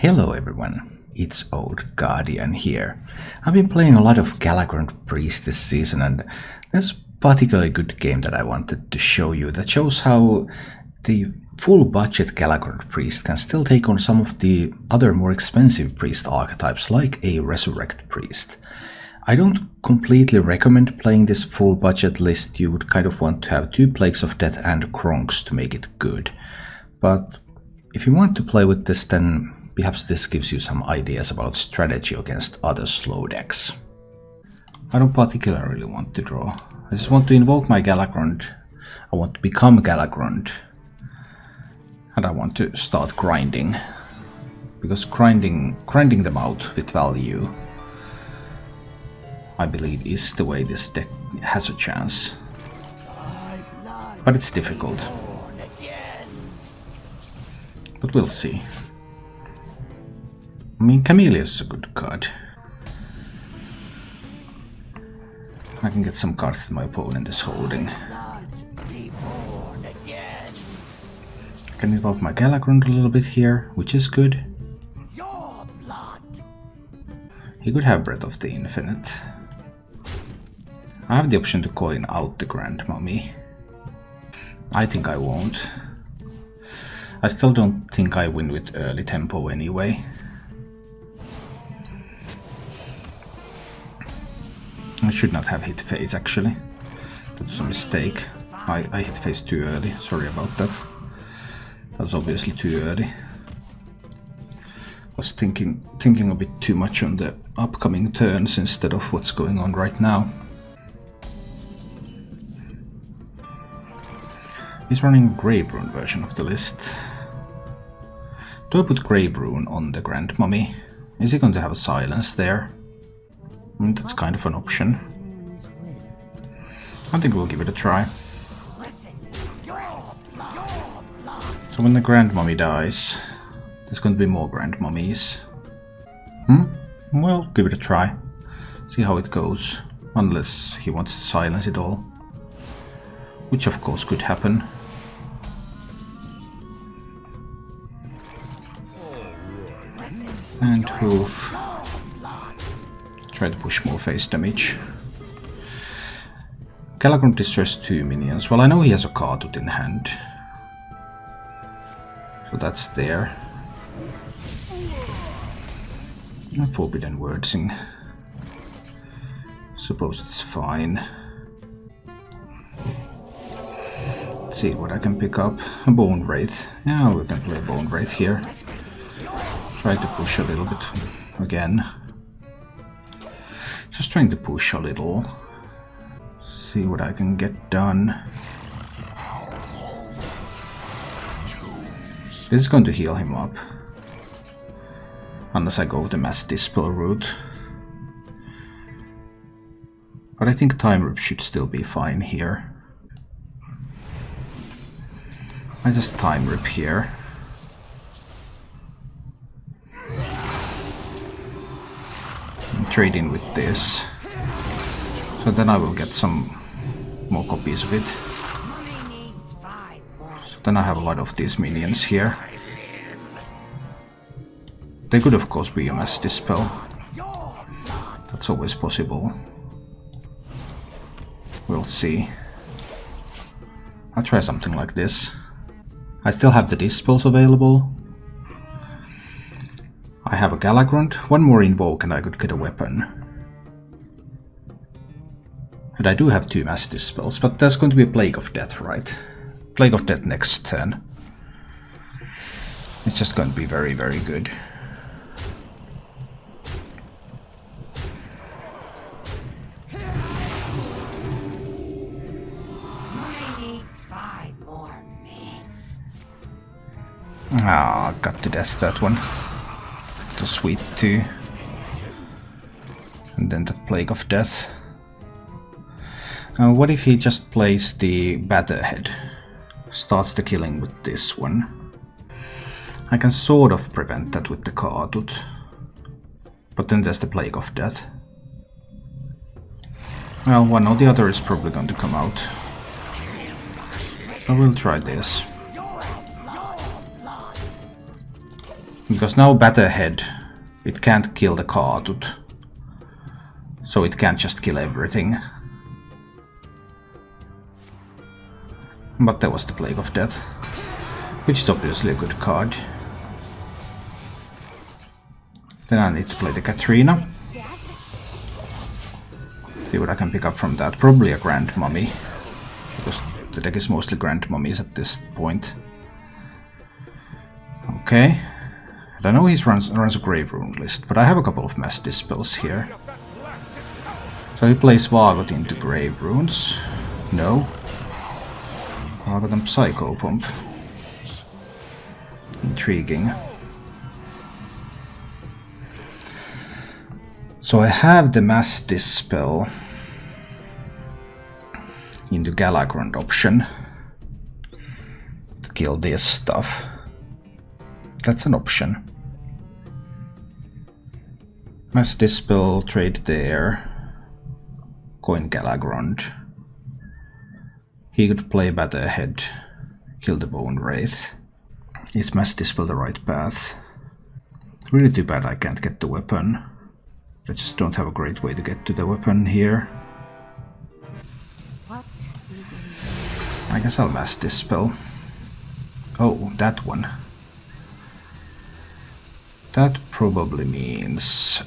Hello everyone, it's Old Guardian here. I've been playing a lot of Resurrect Priest this season, and there's a particularly good game that I wanted to show you that shows how the full budget Resurrect Priest can still take on some of the other more expensive priest archetypes like a Resurrect Priest. I don't completely recommend playing this full budget list. You would kind of want to have 2 Plagues of Death and Kronks to make it good. But if you want to play with this, then perhaps this gives you some ideas about strategy against other slow decks. I don't particularly want to draw. I just want to invoke my Galakrond. I want to become Galakrond. And I want to start grinding. Because grinding them out with value, I believe, is the way this deck has a chance. But it's difficult. But we'll see. I mean, Chameleus is a good card. I can get some cards that my opponent is holding. I can involve my Galakrond a little bit here, which is good. He could have Breath of the Infinite. I have the option to coin out the Grand Mummy. I think I won't. I still don't think I win with early tempo anyway. I should not have hit phase actually. That was a mistake. I hit phase too early, sorry about that. That was obviously too early. Was thinking a bit too much on the upcoming turns instead of what's going on right now. He's running a Grave Rune version of the list. Do I put Grave Rune on the Grand Mummy? Is he going to have a silence there? That's kind of an option. I think we'll give it a try. So when the Grand Mummy dies, there's going to be more Grand Mummies. Well, give it a try. See how it goes. Unless he wants to silence it all. Which of course could happen. And hoof. Try to push more face damage. Galakrond destroys 2 minions. Well, I know he has a Kartut in hand. So that's there. Forbidden Wordsing. Suppose it's fine. Let's see what I can pick up. A Bone Wraith. Yeah, we can play Bone Wraith here. Try to push a little bit again. Just trying to push a little. See what I can get done. This is going to heal him up. Unless I go with the Mass Dispel route. But I think Time Rip should still be fine here. I just Time Rip here. Trade in with this, so then I will get some more copies of it. So then I have a lot of these minions here. They could of course be a Mass Dispel. That's always possible. We'll see. I'll try something like this. I still have the Dispels available. I have a Galakrond, 1 more Invoke and I could get a weapon. And I do have 2 Mass Dispels, but there's going to be a Plague of Death, right? Plague of Death next turn. It's just going to be very, very good. Ah, got to death that one. The sweet too. And then the Plague of Death. What if he just plays the Batterhead? Starts the killing with this one. I can sort of prevent that with the Kartut. But then there's the Plague of Death. Well, one or the other is probably going to come out. I will try this. Because now Batterhead, it can't kill the Kaatut. So it can't just kill everything. But there was the Plague of Death, which is obviously a good card. Then I need to play the Katrina. See what I can pick up from that. Probably a Grand Mummy, because the deck is mostly Grand Mummies at this point. Okay. And I know he runs a Grave Rune list, but I have a couple of Mass Dispels here. So he plays Vargot into Grave Runes. No. Vargot and Psycho Pump. Intriguing. So I have the Mass Dispel into Galagrond option to kill this stuff. That's an option. Mass Dispel, trade there. Coin Galagrond. He could play Batterhead, kill the Bone Wraith. Is Mass Dispel the right path? Really too bad I can't get the weapon. I just don't have a great way to get to the weapon here. I guess I'll Mass Dispel. Oh, that one. That probably means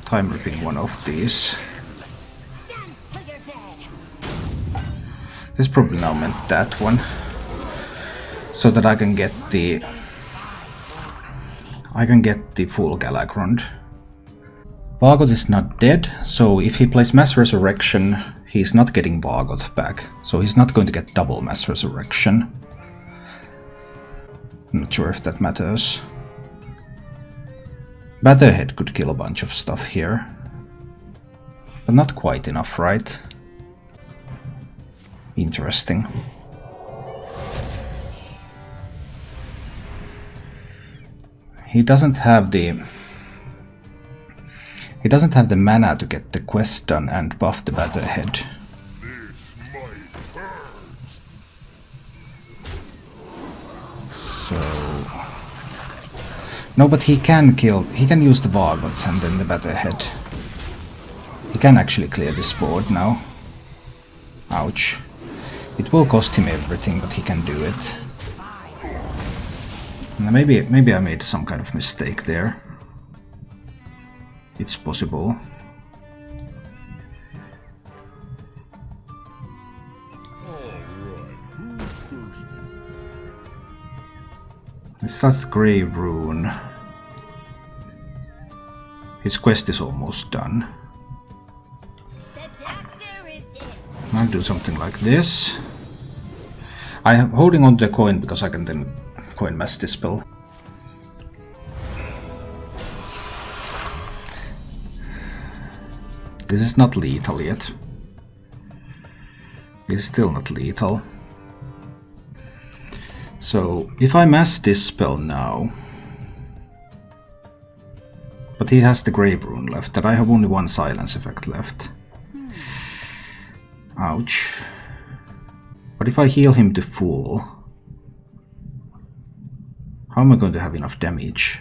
time ripping one of these. This probably now meant that one, so that I can get the full Galagrond. Vargot is not dead, so if he plays Mass Resurrection, he's not getting Vargot back, so he's not going to get double Mass Resurrection. I'm not sure if that matters. Batterhead could kill a bunch of stuff here, but not quite enough, right? Interesting. He doesn't have the mana to get the quest done and buff the Batterhead. So no, but he can use the Vargot and then the Batterhead. He can actually clear this board now. Ouch. It will cost him everything, but he can do it. Maybe I made some kind of mistake there. It's possible. This last Grave Rune. His quest is almost done. I'll do something like this. I am holding on to the coin because I can then coin Mass Dispel. This is not lethal yet. It's still not lethal. So if I Mass Dispel now, but he has the Grave Rune left, that I have only one silence effect left. Ouch. But if I heal him to full, how am I going to have enough damage?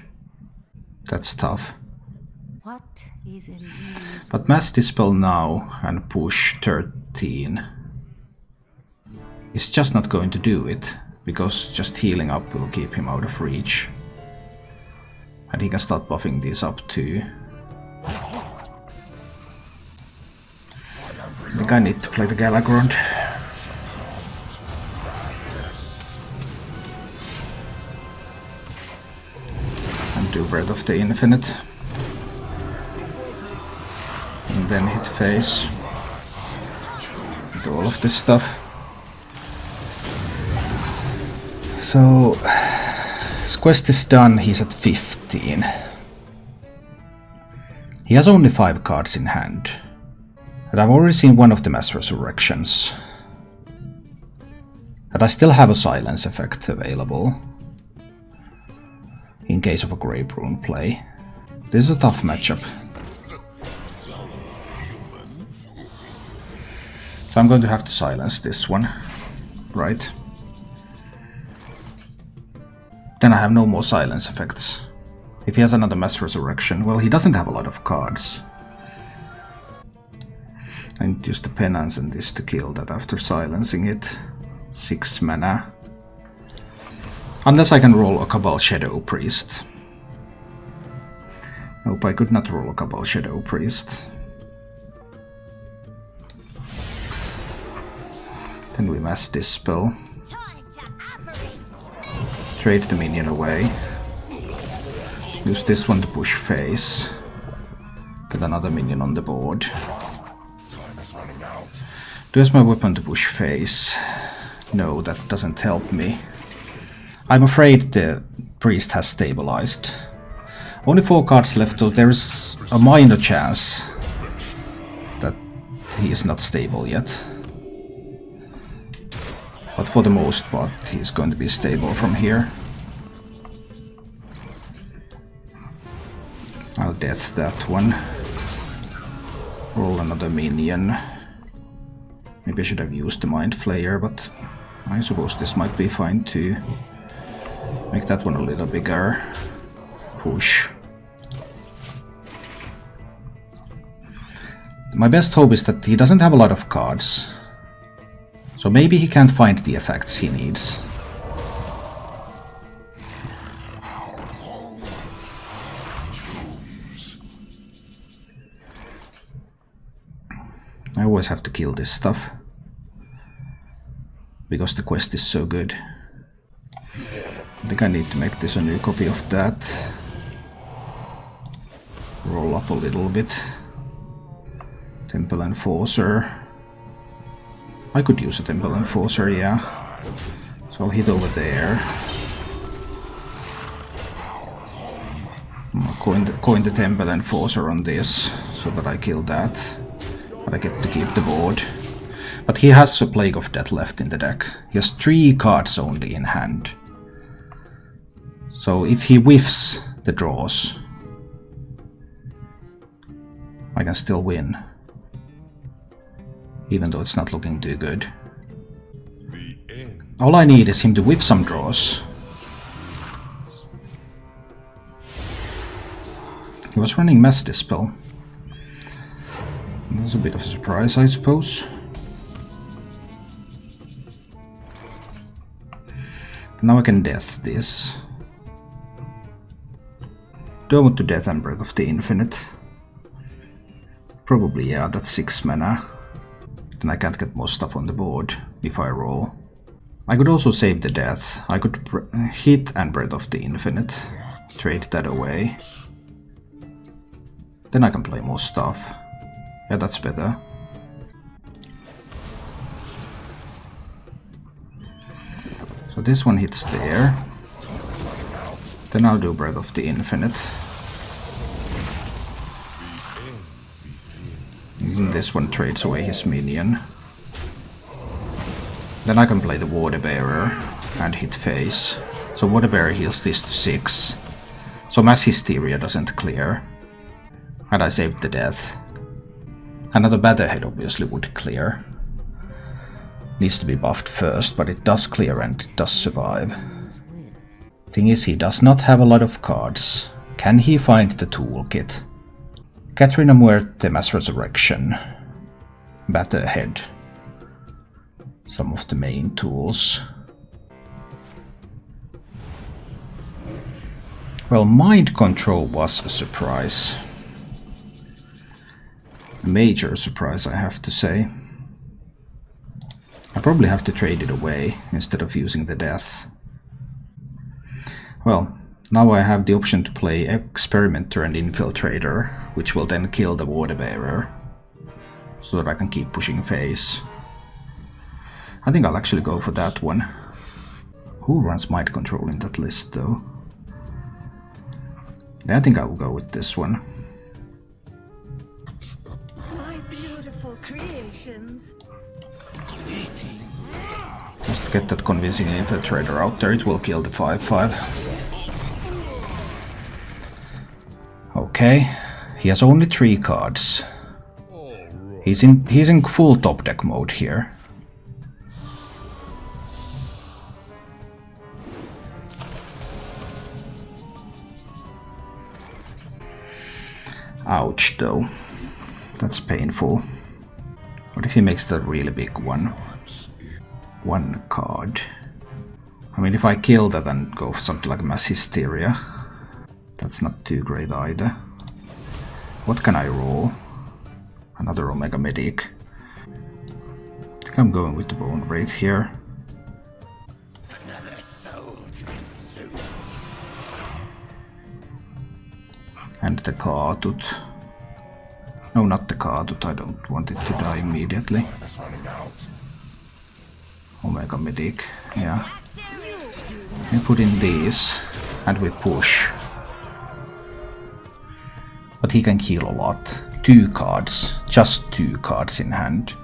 That's tough. What is in but Mass Dispel now and push 13 is just not going to do it, because just healing up will keep him out of reach. And he can start buffing these up too. I think I need to play the Galagrond. And do Breath of the Infinite. And then hit face. Do all of this stuff. So his quest is done, he's at 15. He has only 5 cards in hand. And I've already seen one of the Mass Resurrections. And I still have a silence effect available. In case of a Grave Rune play. This is a tough matchup. So I'm going to have to silence this one. Right. Then I have no more silence effects. If he has another Mass Resurrection, well, he doesn't have a lot of cards. I need to use the Penance and this to kill that after silencing it. 6 mana. Unless I can roll a Cabal Shadow Priest. Nope, I could not roll a Cabal Shadow Priest. Then we Mass Dispel. Trade the minion away. Use this one to push face. Get another minion on the board. Do I use my weapon to push face? No, that doesn't help me. I'm afraid the priest has stabilized. Only 4 cards left, though there is a minor chance that he is not stable yet. But for the most part, he's going to be stable from here. I'll death that one. Roll another minion. Maybe I should have used the Mind Flayer, but I suppose this might be fine too. Make that one a little bigger. Push. My best hope is that he doesn't have a lot of cards. So maybe he can't find the effects he needs. I always have to kill this stuff. Because the quest is so good. I think I need to make this a new copy of that. Roll up a little bit. Temple Enforcer. I could use a Temple Enforcer, yeah. So I'll hit over there. I'll coin the Temple Enforcer on this, so that I kill that. But I get to keep the board. But he has a Plague of Death left in the deck. He has 3 cards only in hand. So if he whiffs the draws, I can still win. Even though it's not looking too good. All I need is him to whiff some draws. He was running Mass Dispel. That's a bit of a surprise, I suppose. Now I can death this. Do I want to death and Breath of the Infinite? Probably, yeah, that's 6 mana. Then I can't get more stuff on the board if I roll. I could also save the death. I could hit and Breath of the Infinite. Trade that away. Then I can play more stuff. Yeah, that's better. So this one hits there. Then I'll do Breath of the Infinite. And this one trades away his minion. Then I can play the Water Bearer and hit face. So Water Bearer heals this to 6. So Mass Hysteria doesn't clear. And I saved the death. Another Batterhead obviously would clear. Needs to be buffed first, but it does clear and it does survive. Thing is, he does not have a lot of cards. Can he find the toolkit? Katrina Muerte, Mass Resurrection. Batterhead. Some of the main tools. Well, Mind Control was a surprise. A major surprise, I have to say. I probably have to trade it away instead of using the death. Well, now I have the option to play Experimenter and Infiltrator, which will then kill the Water Bearer, so that I can keep pushing face. I think I'll actually go for that one. Who runs Mind Control in that list, though? Yeah, I think I'll go with this one. My beautiful creations. Just get that convincing Infiltrator out there, it will kill the 5/5. Okay, he has only 3 cards. He's in full top deck mode here. Ouch though. That's painful. What if he makes the really big one? 1 card. I mean, if I kill that and go for something like Mass Hysteria, that's not too great either. What can I roll? Another Omega Medic. I think I'm going with the Bone Wraith here. And the Kaatut. No, not the Kaatut, I don't want it to die immediately. Omega Medic, yeah. We put in these, and we push. But he can heal a lot. 2 cards, just 2 cards in hand.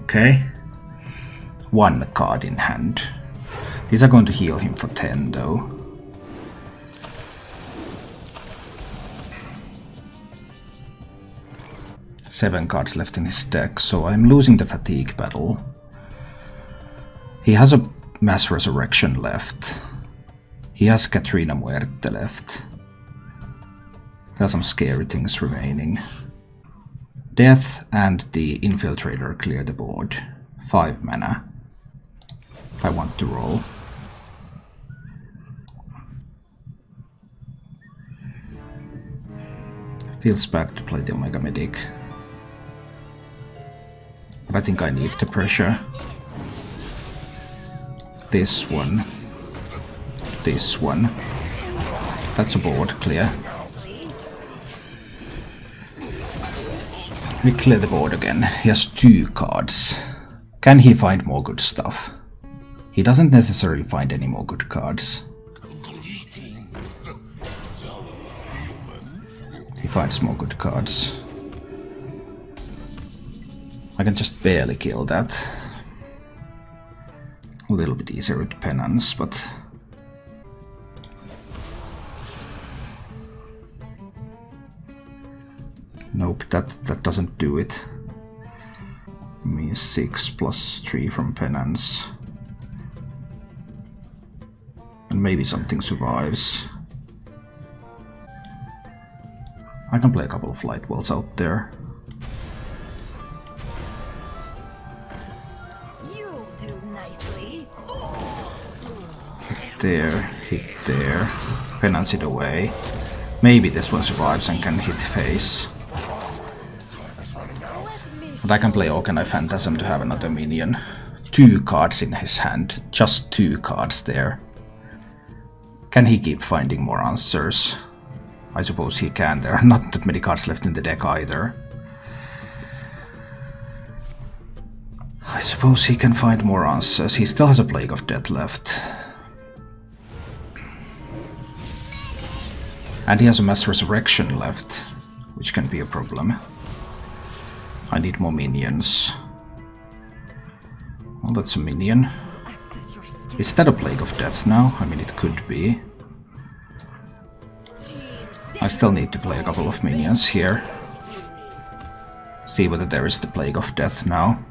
Okay. 1 card in hand. These are going to heal him for 10 though. Seven cards left in his deck, so I'm losing the fatigue battle. He has a Mass Resurrection left. He has Katrina Muerte left. There are some scary things remaining. Death and the Infiltrator clear the board. 5 mana. I want to roll. Feels bad to play the Omega Medic. But I think I need the pressure. This one. This one. That's a board clear. We clear the board again. He has 2 cards. Can he find more good stuff? He doesn't necessarily find any more good cards. He finds more good cards. I can just barely kill that. A little bit easier with Penance, but... Nope, that doesn't do it. Me 6 plus 3 from Penance. And maybe something survives. I can play a couple of Light Wells out there. Hit there, Penance it away. Maybe this one survives and can hit face. But I can play Orkanai Phantasm to have another minion. 2 cards in his hand, just 2 cards there. Can he keep finding more answers? I suppose he can, there are not that many cards left in the deck either. I suppose he can find more answers, he still has a Plague of Death left. And he has a Mass Resurrection left, which can be a problem. I need more minions. Well, that's a minion. Is that a Plague of Death now? I mean, it could be. I still need to play a couple of minions here. See whether there is the Plague of Death now.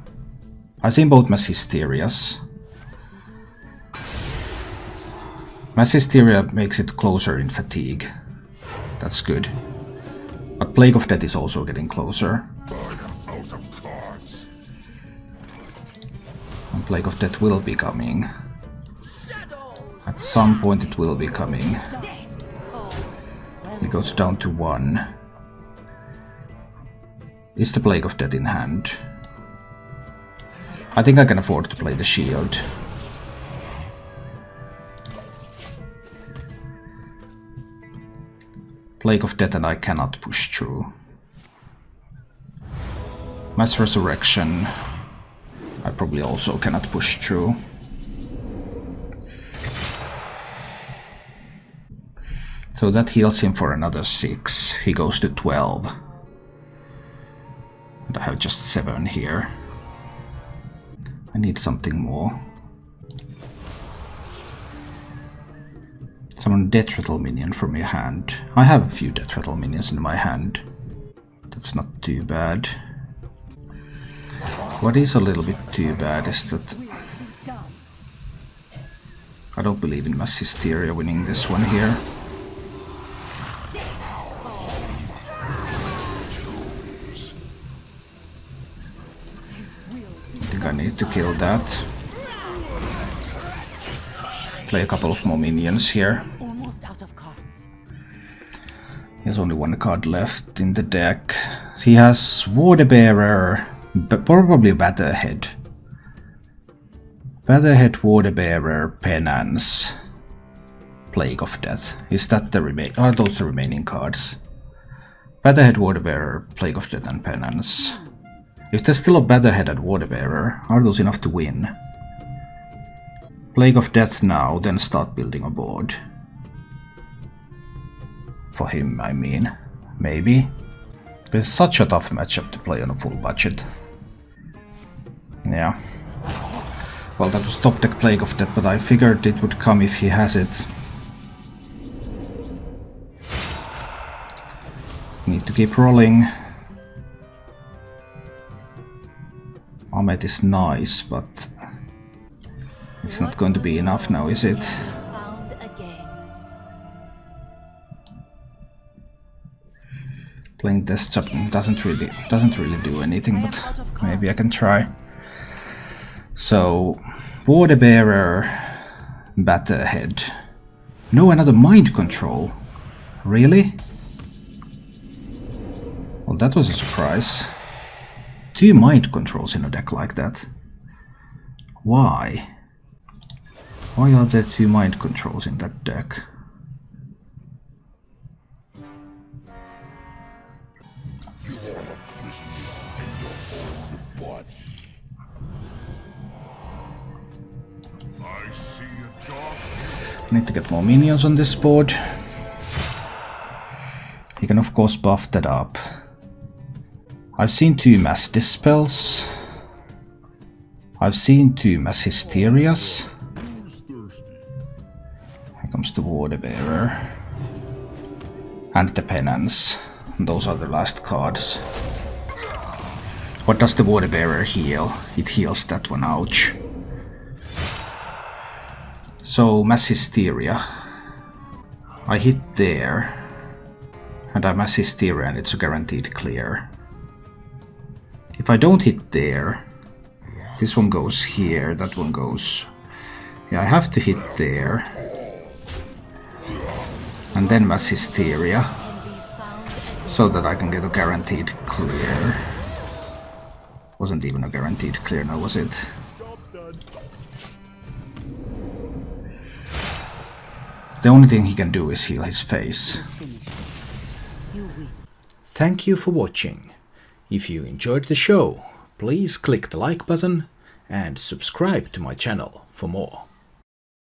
I've seen both Mass Hysterias. Mass Hysteria makes it closer in fatigue. That's good. But Plague of Death is also getting closer. And Plague of Death will be coming. At some point it will be coming. It goes down to 1. Is the Plague of Death in hand? I think I can afford to play the shield. Plague of Death and I cannot push through. Mass Resurrection I probably also cannot push through. So that heals him for another 6. He goes to 12. And I have just 7 here. I need something more. Summon Death Rattle minion from your hand. I have a few Death Rattle minions in my hand. That's not too bad. What is a little bit too bad is that I don't believe in Mass Hysteria winning this one here. I think I need to kill that. Play a couple of more minions here. Almost out of cards. He has only one card left in the deck. He has Water Bearer, probably Batterhead. Batterhead, Water Bearer, Penance, Plague of Death. Is that the are those the remaining cards? Batterhead, Water Bearer, Plague of Death, and Penance. If there's still a Batterhead and Water Bearer, are those enough to win? Plague of Death now, then start building a board. For him, I mean. Maybe. It's such a tough matchup to play on a full budget. Yeah. Well, that was top deck Plague of Death, but I figured it would come if he has it. Need to keep rolling. Ahmed is nice, but it's not going to be enough now, is it? Found again. Playing desktop doesn't really do anything, but maybe I can try. So, Water Bearer, Batterhead. No, another Mind Control. Really? Well, that was a surprise. 2 Mind Controls in a deck like that. Why? Why are there 2 Mind Controls in that deck? Need to get more minions on this board. You can of course buff that up. I've seen 2 Mass Dispels. I've seen 2 Mass Hysterias. Here comes the Water Bearer. And the Penance. Those are the last cards. What does the Water Bearer heal? It heals that one, ouch. So, Mass Hysteria. I hit there. And I Mass Hysteria and it's a guaranteed clear. If I don't hit there, this one goes here, that one goes... Yeah, I have to hit there. And then Mass Hysteria. So that I can get a guaranteed clear. Wasn't even a guaranteed clear now, was it? The only thing he can do is heal his face. Thank you for watching. If you enjoyed the show, please click the like button and subscribe to my channel for more.